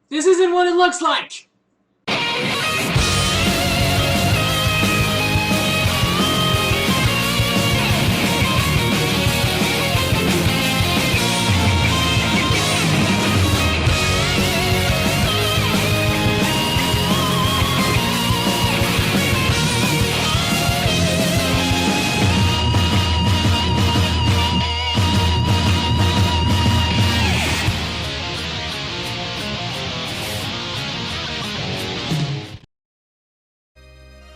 This isn't what it looks like!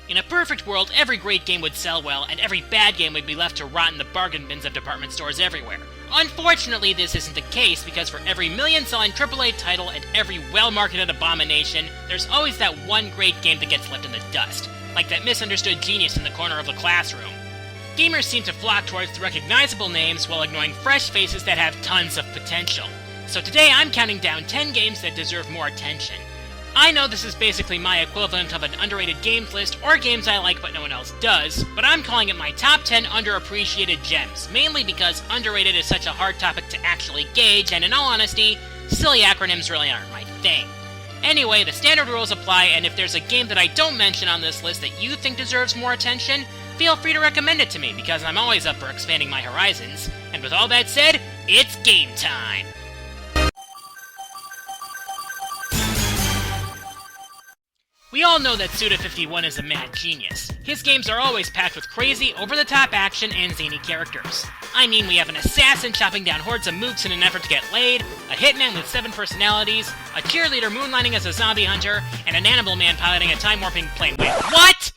In a perfect world, every great game would sell well, and every bad game would be left to rot in the bargain bins of department stores everywhere. Unfortunately, this isn't the case, because for every million-selling AAA title and every well-marketed abomination, there's always that one great game that gets left in the dust, like that misunderstood genius in the corner of the classroom. Gamers seem to flock towards the recognizable names while ignoring fresh faces that have tons of potential. So today I'm counting down 10 games that deserve more attention. I know this is basically my equivalent of an underrated games list, or games I like but no one else does, but I'm calling it my top 10 underappreciated gems, mainly because underrated is such a hard topic to actually gauge, and in all honesty, silly acronyms really aren't my thing. Anyway, the standard rules apply, and if there's a game that I don't mention on this list that you think deserves more attention, feel free to recommend it to me, because I'm always up for expanding my horizons. And with all that said, it's game time! We all know that Suda51 is a mad genius. His games are always packed with crazy, over-the-top action and zany characters. I mean, we have an assassin chopping down hordes of mooks in an effort to get laid, a hitman with 7 personalities, a cheerleader moonlighting as a zombie hunter, and an animal man piloting a time-warping plane. Wait, what?!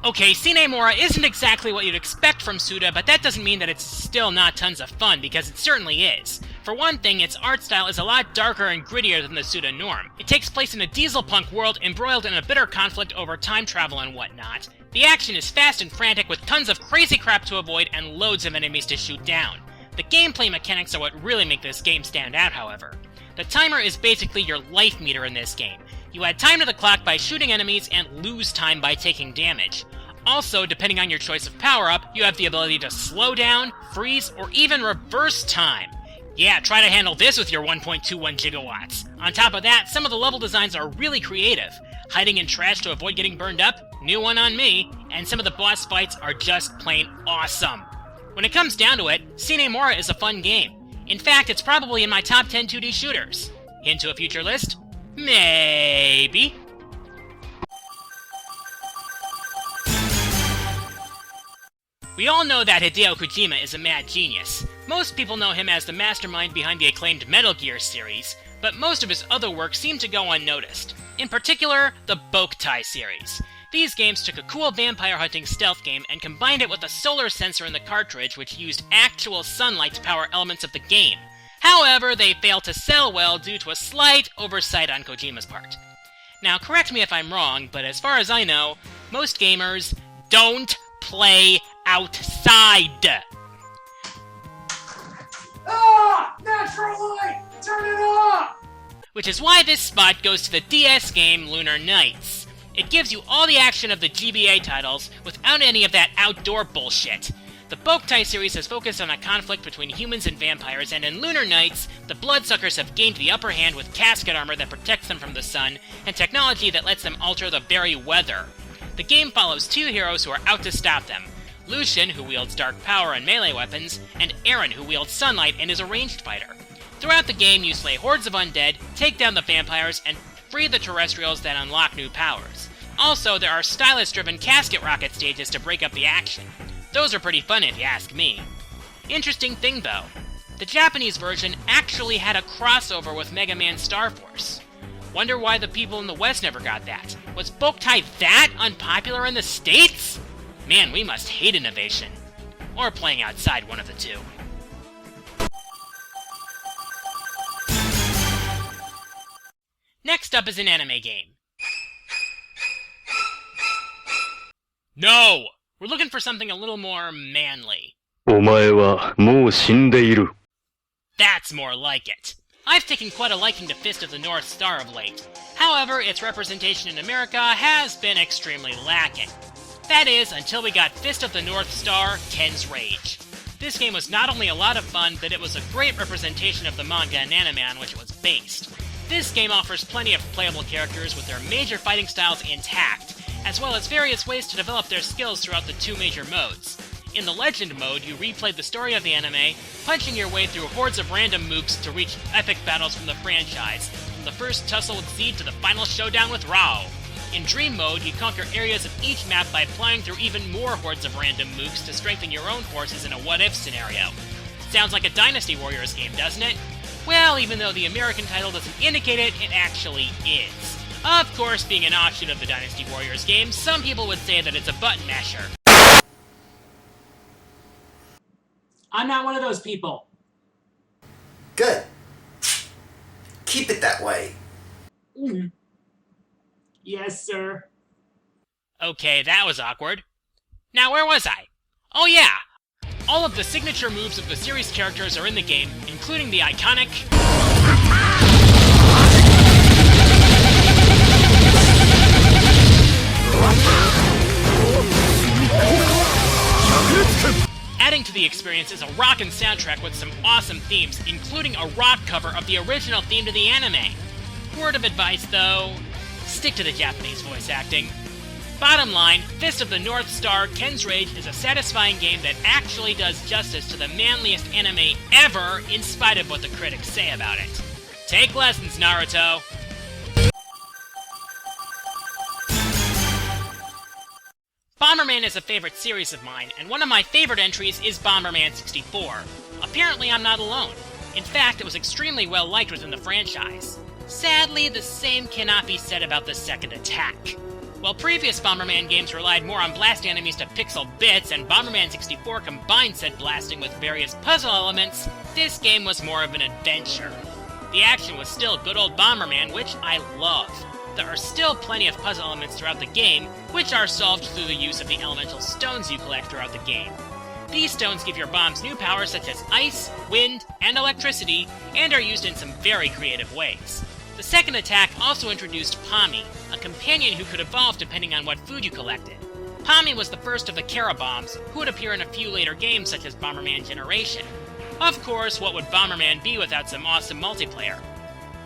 Okay, Sine Mora isn't exactly what you'd expect from Suda, but that doesn't mean that it's still not tons of fun, because it certainly is. For one thing, its art style is a lot darker and grittier than the Suda norm. It takes place in a diesel punk world embroiled in a bitter conflict over time travel and whatnot. The action is fast and frantic with tons of crazy crap to avoid and loads of enemies to shoot down. The gameplay mechanics are what really make this game stand out, however. The timer is basically your life meter in this game. You add time to the clock by shooting enemies and lose time by taking damage. Also, depending on your choice of power-up, you have the ability to slow down, freeze, or even reverse time. Yeah, try to handle this with your 1.21 gigawatts. On top of that, some of the level designs are really creative. Hiding in trash to avoid getting burned up? New one on me. And some of the boss fights are just plain awesome. When it comes down to it, Sine Mora is a fun game. In fact, it's probably in my top 10 2D shooters. Into a future list? Maybe. We all know that Hideo Kojima is a mad genius. Most people know him as the mastermind behind the acclaimed Metal Gear series, but most of his other work seem to go unnoticed. In particular, the Boktai series. These games took a cool vampire hunting stealth game and combined it with a solar sensor in the cartridge which used actual sunlight to power elements of the game. However, they failed to sell well due to a slight oversight on Kojima's part. Now, correct me if I'm wrong, but as far as I know, most gamers don't play outside. Ah! Natural light! Turn it off! Which is why this spot goes to the DS game Lunar Nights. It gives you all the action of the GBA titles without any of that outdoor bullshit. The Boktai series has focused on a conflict between humans and vampires, and in Lunar Nights, the Bloodsuckers have gained the upper hand with casket armor that protects them from the sun, and technology that lets them alter the very weather. The game follows 2 heroes who are out to stop them. Lucian, who wields dark power and melee weapons, and Aaron, who wields sunlight and is a ranged fighter. Throughout the game, you slay hordes of undead, take down the vampires, and free the terrestrials that unlock new powers. Also, there are stylus-driven casket rocket stages to break up the action. Those are pretty fun if you ask me. Interesting thing though, the Japanese version actually had a crossover with Mega Man Star Force. Wonder why the people in the West never got that. Was Boktai that unpopular in the States? Man, we must hate innovation. Or playing outside, one of the two. Next up is an anime game. No! We're looking for something a little more manly. お前はもう死んでいる。 That's more like it. I've taken quite a liking to Fist of the North Star of late. However, its representation in America has been extremely lacking. That is, until we got Fist of the North Star, Ken's Rage. This game was not only a lot of fun, but it was a great representation of the manga and anime on which it was based. This game offers plenty of playable characters with their major fighting styles intact, as well as various ways to develop their skills throughout the two major modes. In the Legend mode, you replay the story of the anime, punching your way through hordes of random mooks to reach epic battles from the franchise, from the first tussle with Zed to the final showdown with Rao. In Dream mode, you conquer areas of each map by flying through even more hordes of random mooks to strengthen your own forces in a what-if scenario. Sounds like a Dynasty Warriors game, doesn't it? Well, even though the American title doesn't indicate it, it actually is. Of course, being an offshoot of the Dynasty Warriors game, some people would say that it's a button masher. I'm not one of those people. Good. Keep it that way. Yes, sir. Okay, that was awkward. Now, where was I? Oh yeah! All of the signature moves of the series characters are in the game, including the iconic... Adding to the experience is a rockin' soundtrack with some awesome themes, including a rock cover of the original theme to the anime. Word of advice, though, stick to the Japanese voice acting. Bottom line, Fist of the North Star Ken's Rage is a satisfying game that actually does justice to the manliest anime ever, in spite of what the critics say about it. Take lessons, Naruto! Bomberman is a favorite series of mine, and one of my favorite entries is Bomberman 64. Apparently I'm not alone. In fact, it was extremely well liked within the franchise. Sadly, the same cannot be said about the second attack. While previous Bomberman games relied more on blasting enemies to pixel bits, and Bomberman 64 combined said blasting with various puzzle elements, this game was more of an adventure. The action was still good old Bomberman, which I love. There are still plenty of puzzle elements throughout the game, which are solved through the use of the elemental stones you collect throughout the game. These stones give your bombs new powers such as ice, wind, and electricity, and are used in some very creative ways. The second attack also introduced Pommy, a companion who could evolve depending on what food you collected. Pommy was the first of the Kara bombs, who would appear in a few later games such as Bomberman Generation. Of course, what would Bomberman be without some awesome multiplayer?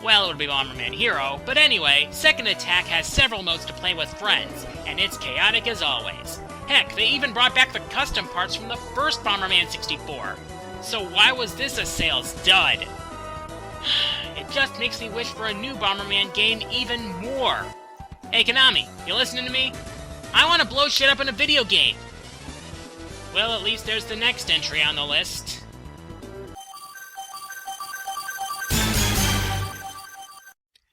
Well, it would be Bomberman Hero, but anyway, second attack has several modes to play with friends, and it's chaotic as always. Heck, they even brought back the custom parts from the first Bomberman 64. So why was this a sales dud? It just makes me wish for a new Bomberman game even more. Hey Konami, you listening to me? I want to blow shit up in a video game. Well, at least there's the next entry on the list.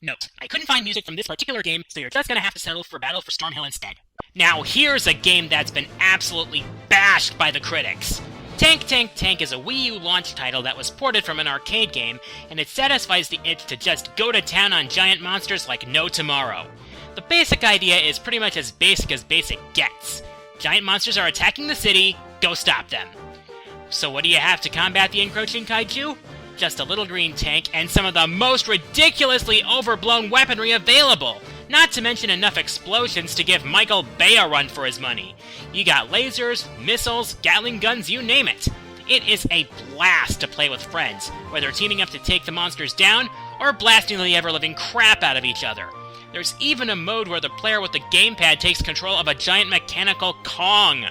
Note, I couldn't find music from this particular game, so you're just gonna have to settle for Battle for Stormhill instead. Now here's a game that's been absolutely bashed by the critics. Tank Tank Tank is a Wii U launch title that was ported from an arcade game, and it satisfies the itch to just go to town on giant monsters like no tomorrow. The basic idea is pretty much as basic gets. Giant monsters are attacking the city, go stop them. So what do you have to combat the encroaching kaiju? Just a little green tank and some of the most ridiculously overblown weaponry available, not to mention enough explosions to give Michael Bay a run for his money. You got lasers, missiles, Gatling guns, you name it. It is a blast to play with friends, whether teaming up to take the monsters down or blasting the ever-living crap out of each other. There's even a mode where the player with the gamepad takes control of a giant mechanical Kong.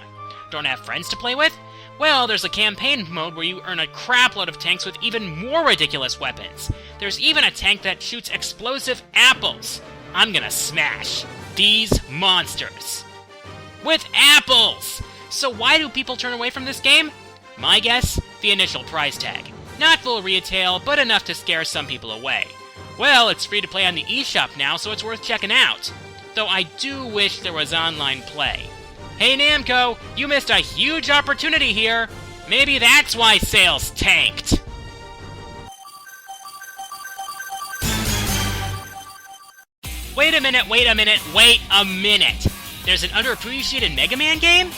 Don't have friends to play with? Well, there's a campaign mode where you earn a crapload of tanks with even more ridiculous weapons. There's even a tank that shoots explosive apples. I'm gonna smash these monsters with apples! So why do people turn away from this game? My guess, the initial price tag. Not full retail, but enough to scare some people away. Well, it's free to play on the eShop now, so it's worth checking out. Though I do wish there was online play. Hey Namco, you missed a huge opportunity here. Maybe that's why sales tanked. Wait a minute. There's an underappreciated Mega Man game?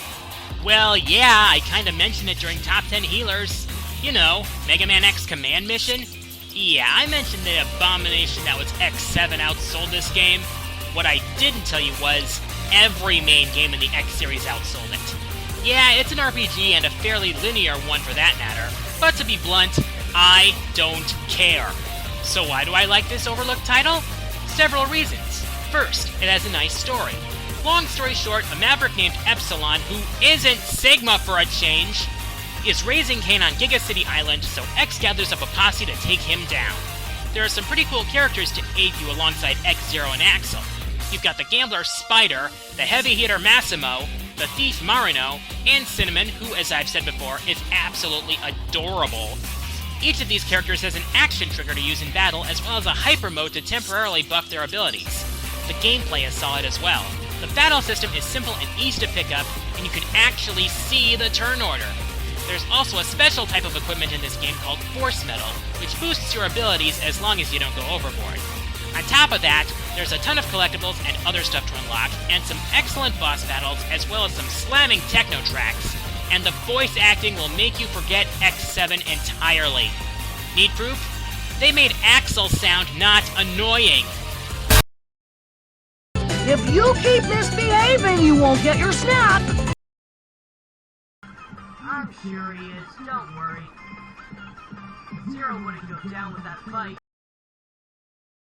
Well, yeah, I kinda mentioned it during Top 10 Healers. You know, Mega Man X Command Mission? Yeah, I mentioned the abomination that was X7 outsold this game. What I didn't tell you was, every main game in the X series outsold it. Yeah, it's an RPG and a fairly linear one for that matter, but to be blunt, I don't care. So why do I like this overlooked title? Several reasons. First, it has a nice story. Long story short, a maverick named Epsilon, who isn't Sigma for a change, is raising Cain on Giga City Island, so X gathers up a posse to take him down. There are some pretty cool characters to aid you alongside X-Zero and Axel. You've got the gambler Spider, the heavy hitter Massimo, the thief Marino, and Cinnamon, who, as I've said before, is absolutely adorable. Each of these characters has an action trigger to use in battle, as well as a hyper mode to temporarily buff their abilities. The gameplay is solid as well. The battle system is simple and easy to pick up, and you can actually see the turn order. There's also a special type of equipment in this game called Force Metal, which boosts your abilities as long as you don't go overboard. On top of that, there's a ton of collectibles and other stuff to unlock, and some excellent boss battles, as well as some slamming techno tracks. And the voice acting will make you forget X7 entirely. Need proof? They made Axel sound not annoying. If you keep misbehaving, you won't get your snap! I'm curious, don't worry. Zero wouldn't go down with that fight.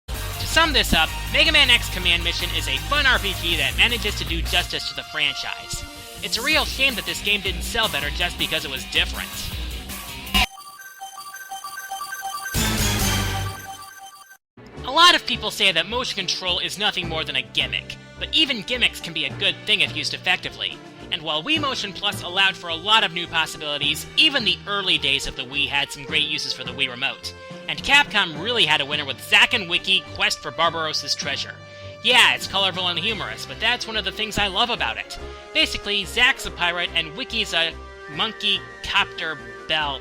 To sum this up, Mega Man X Command Mission is a fun RPG that manages to do justice to the franchise. It's a real shame that this game didn't sell better just because it was different. A lot of people say that motion control is nothing more than a gimmick, but even gimmicks can be a good thing if used effectively. And while Wii Motion Plus allowed for a lot of new possibilities, even the early days of the Wii had some great uses for the Wii Remote. And Capcom really had a winner with Zack and Wiki Quest for Barbarossa's Treasure. Yeah, it's colorful and humorous, but that's one of the things I love about it. Basically, Zack's a pirate and Wiki's a monkey copter bell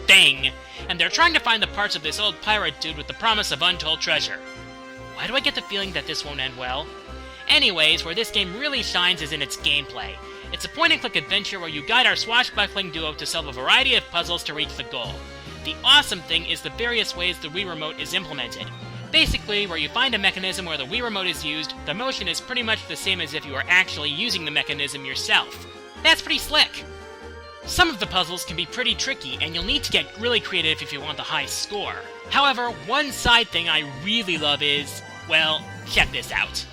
thing, and they're trying to find the parts of this old pirate dude with the promise of untold treasure. Why do I get the feeling that this won't end well? Anyways, where this game really shines is in its gameplay. It's a point-and-click adventure where you guide our swashbuckling duo to solve a variety of puzzles to reach the goal. The awesome thing is the various ways the Wii Remote is implemented. Basically, where you find a mechanism where the Wii Remote is used, the motion is pretty much the same as if you were actually using the mechanism yourself. That's pretty slick! Some of the puzzles can be pretty tricky, and you'll need to get really creative if you want the high score. However, one side thing I really love is, well, check this out.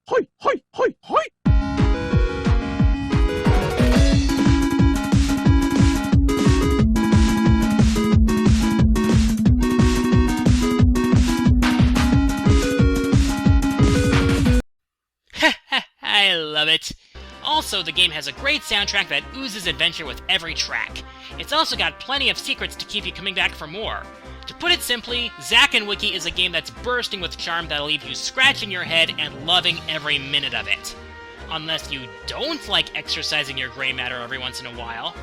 Hoi, hoi, hoi, hoi! I love it. Also, the game has a great soundtrack that oozes adventure with every track. It's also got plenty of secrets to keep you coming back for more. To put it simply, Zack and Wiki is a game that's bursting with charm that'll leave you scratching your head and loving every minute of it. Unless you don't like exercising your gray matter every once in a while.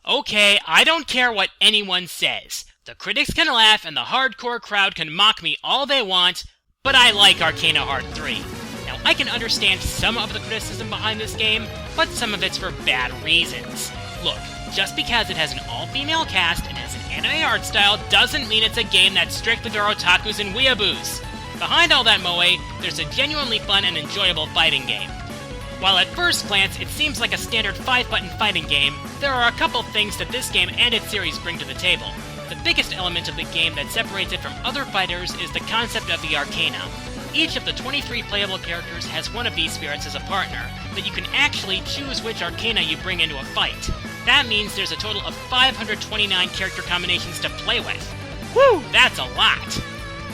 Okay, I don't care what anyone says. The critics can laugh and the hardcore crowd can mock me all they want, but I like Arcana R3. Now, I can understand some of the criticism behind this game, but some of it's for bad reasons. Look, just because it has an all-female cast and has an anime art style doesn't mean it's a game that's strictly for otakus and weeaboos. Behind all that moe, there's a genuinely fun and enjoyable fighting game. While at first glance it seems like a standard 5-button fighting game, there are a couple things that this game and its series bring to the table. The biggest element of the game that separates it from other fighters is the concept of the Arcana. Each of the 23 playable characters has one of these spirits as a partner, but you can actually choose which Arcana you bring into a fight. That means there's a total of 529 character combinations to play with. Woo, that's a lot!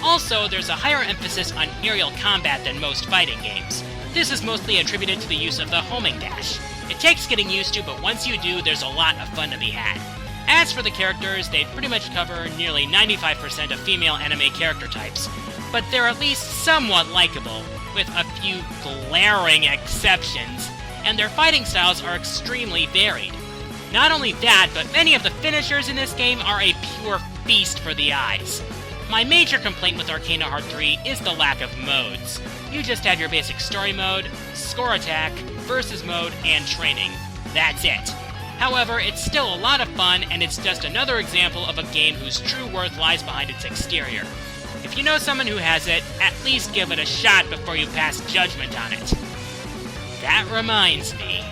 Also, there's a higher emphasis on aerial combat than most fighting games. This is mostly attributed to the use of the homing dash. It takes getting used to, but once you do, there's a lot of fun to be had. As for the characters, they pretty much cover nearly 95% of female anime character types, but they're at least somewhat likable, with a few glaring exceptions, and their fighting styles are extremely varied. Not only that, but many of the finishers in this game are a pure feast for the eyes. My major complaint with Arcana R3 is the lack of modes. You just have your basic story mode, score attack, versus mode, and training. That's it. However, it's still a lot of fun, and it's just another example of a game whose true worth lies behind its exterior. If If you know someone who has it, at least give it a shot before you pass judgment on it. That reminds me.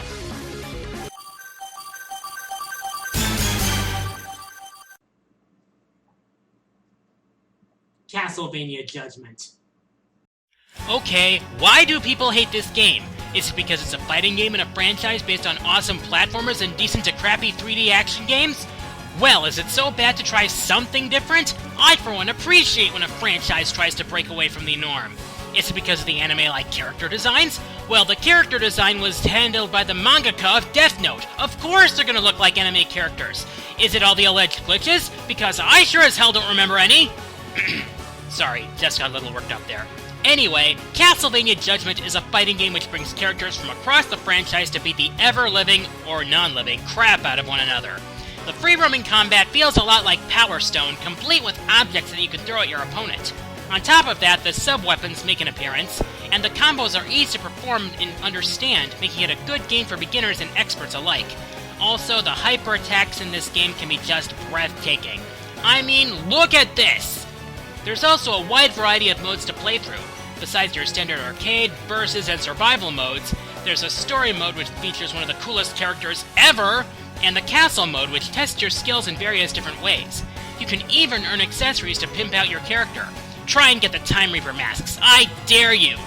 Castlevania Judgement. Okay, why do people hate this game? Is it because it's a fighting game in a franchise based on awesome platformers and decent to crappy 3D action games? Well, is it so bad to try something different? I, for one, appreciate when a franchise tries to break away from the norm. Is it because of the anime-like character designs? Well, the character design was handled by the mangaka of Death Note. Of course they're gonna look like anime characters. Is it all the alleged glitches? Because I sure as hell don't remember any. Sorry, just got a little worked up there. Anyway, Castlevania Judgement is a fighting game which brings characters from across the franchise to beat the ever-living, or non-living, crap out of one another. The free-roaming combat feels a lot like Power Stone, complete with objects that you can throw at your opponent. On top of that, the sub-weapons make an appearance, and the combos are easy to perform and understand, making it a good game for beginners and experts alike. Also, the hyper attacks in this game can be just breathtaking. I mean, look at this! There's also a wide variety of modes to play through. Besides your standard arcade, versus, and survival modes, there's a story mode which features one of the coolest characters ever, and the castle mode which tests your skills in various different ways. You can even earn accessories to pimp out your character. Try and get the Time Reaper masks, I dare you!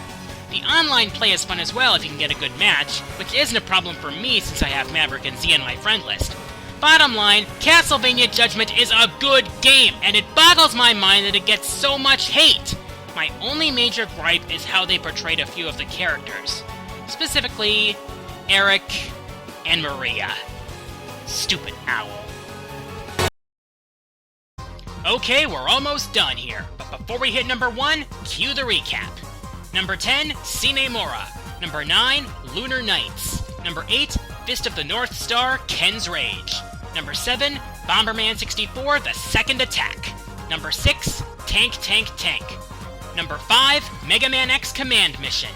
The online play is fun as well if you can get a good match, which isn't a problem for me since I have Maverick and Z on my friend list. Bottom line, Castlevania Judgement is a good game, and it boggles my mind that it gets so much hate. My only major gripe is how they portrayed a few of the characters. Specifically, Eric and Maria. Stupid owl. Okay, we're almost done here, but before we hit number 1, cue the recap. Number 10, Sine Mora. Number 9, Lunar Nights. Number 8, Fist of the North Star, Ken's Rage. Number 7, Bomberman 64, The Second Attack. Number 6, Tank Tank Tank. Number 5, Mega Man X Command Mission.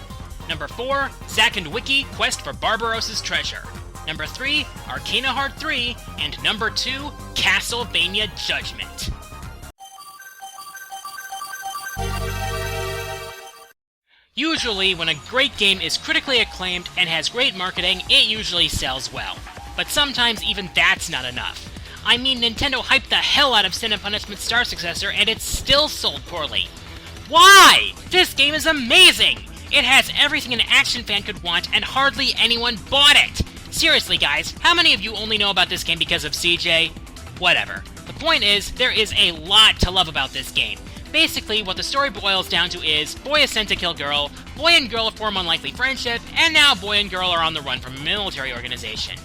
Number 4, Zack and Wiki, Quest for Barbarossa's Treasure. Number 3, Arcana R3, and number 2, Castlevania Judgement. Usually, when a great game is critically acclaimed and has great marketing, it usually sells well. But sometimes even that's not enough. I mean, Nintendo hyped the hell out of Sin and Punishment Star Successor, and it still sold poorly. Why? This game is amazing! It has everything an action fan could want, and hardly anyone bought it! Seriously, guys, how many of you only know about this game because of CJ? Whatever. The point is, there is a lot to love about this game. Basically, what the story boils down to is, boy is sent to kill girl, boy and girl form unlikely friendship, and now boy and girl are on the run from a military organization.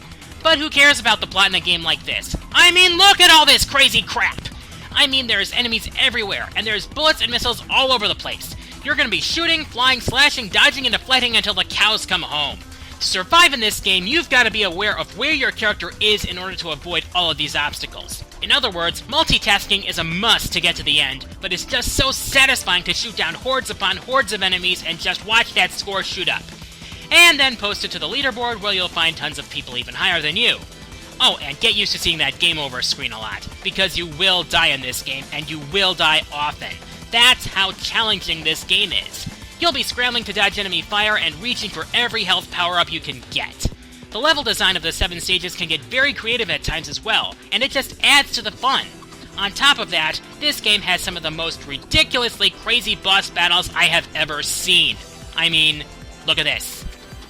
But who cares about the plot in a game like this? I mean, look at all this crazy crap! I mean, there's enemies everywhere, and there's bullets and missiles all over the place. You're gonna be shooting, flying, slashing, dodging, and deflecting until the cows come home. To survive in this game, you've got to be aware of where your character is in order to avoid all of these obstacles. In other words, multitasking is a must to get to the end, but it's just so satisfying to shoot down hordes upon hordes of enemies and just watch that score shoot up. And then post it to the leaderboard where you'll find tons of people even higher than you. Oh, and get used to seeing that game over screen a lot, because you will die in this game, and you will die often. That's how challenging this game is. You'll be scrambling to dodge enemy fire and reaching for every health power-up you can get. The level design of the 7 stages can get very creative at times as well, and it just adds to the fun. On top of that, this game has some of the most ridiculously crazy boss battles I have ever seen. I mean, look at this.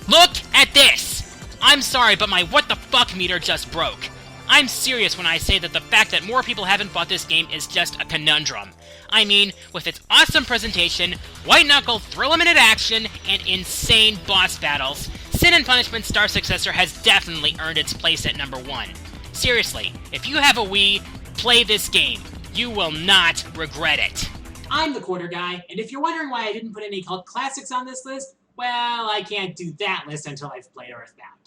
Look at this! I'm sorry, but my what the fuck meter just broke. I'm serious when I say that the fact that more people haven't bought this game is just a conundrum. I mean, with its awesome presentation, white-knuckle, thrill-a-minute action, and insane boss battles, Sin and Punishment Star Successor has definitely earned its place at number 1. Seriously, if you have a Wii, play this game. You will not regret it. I'm the quarter guy, and if you're wondering why I didn't put any cult classics on this list, well, I can't do that list until I've played Earthbound.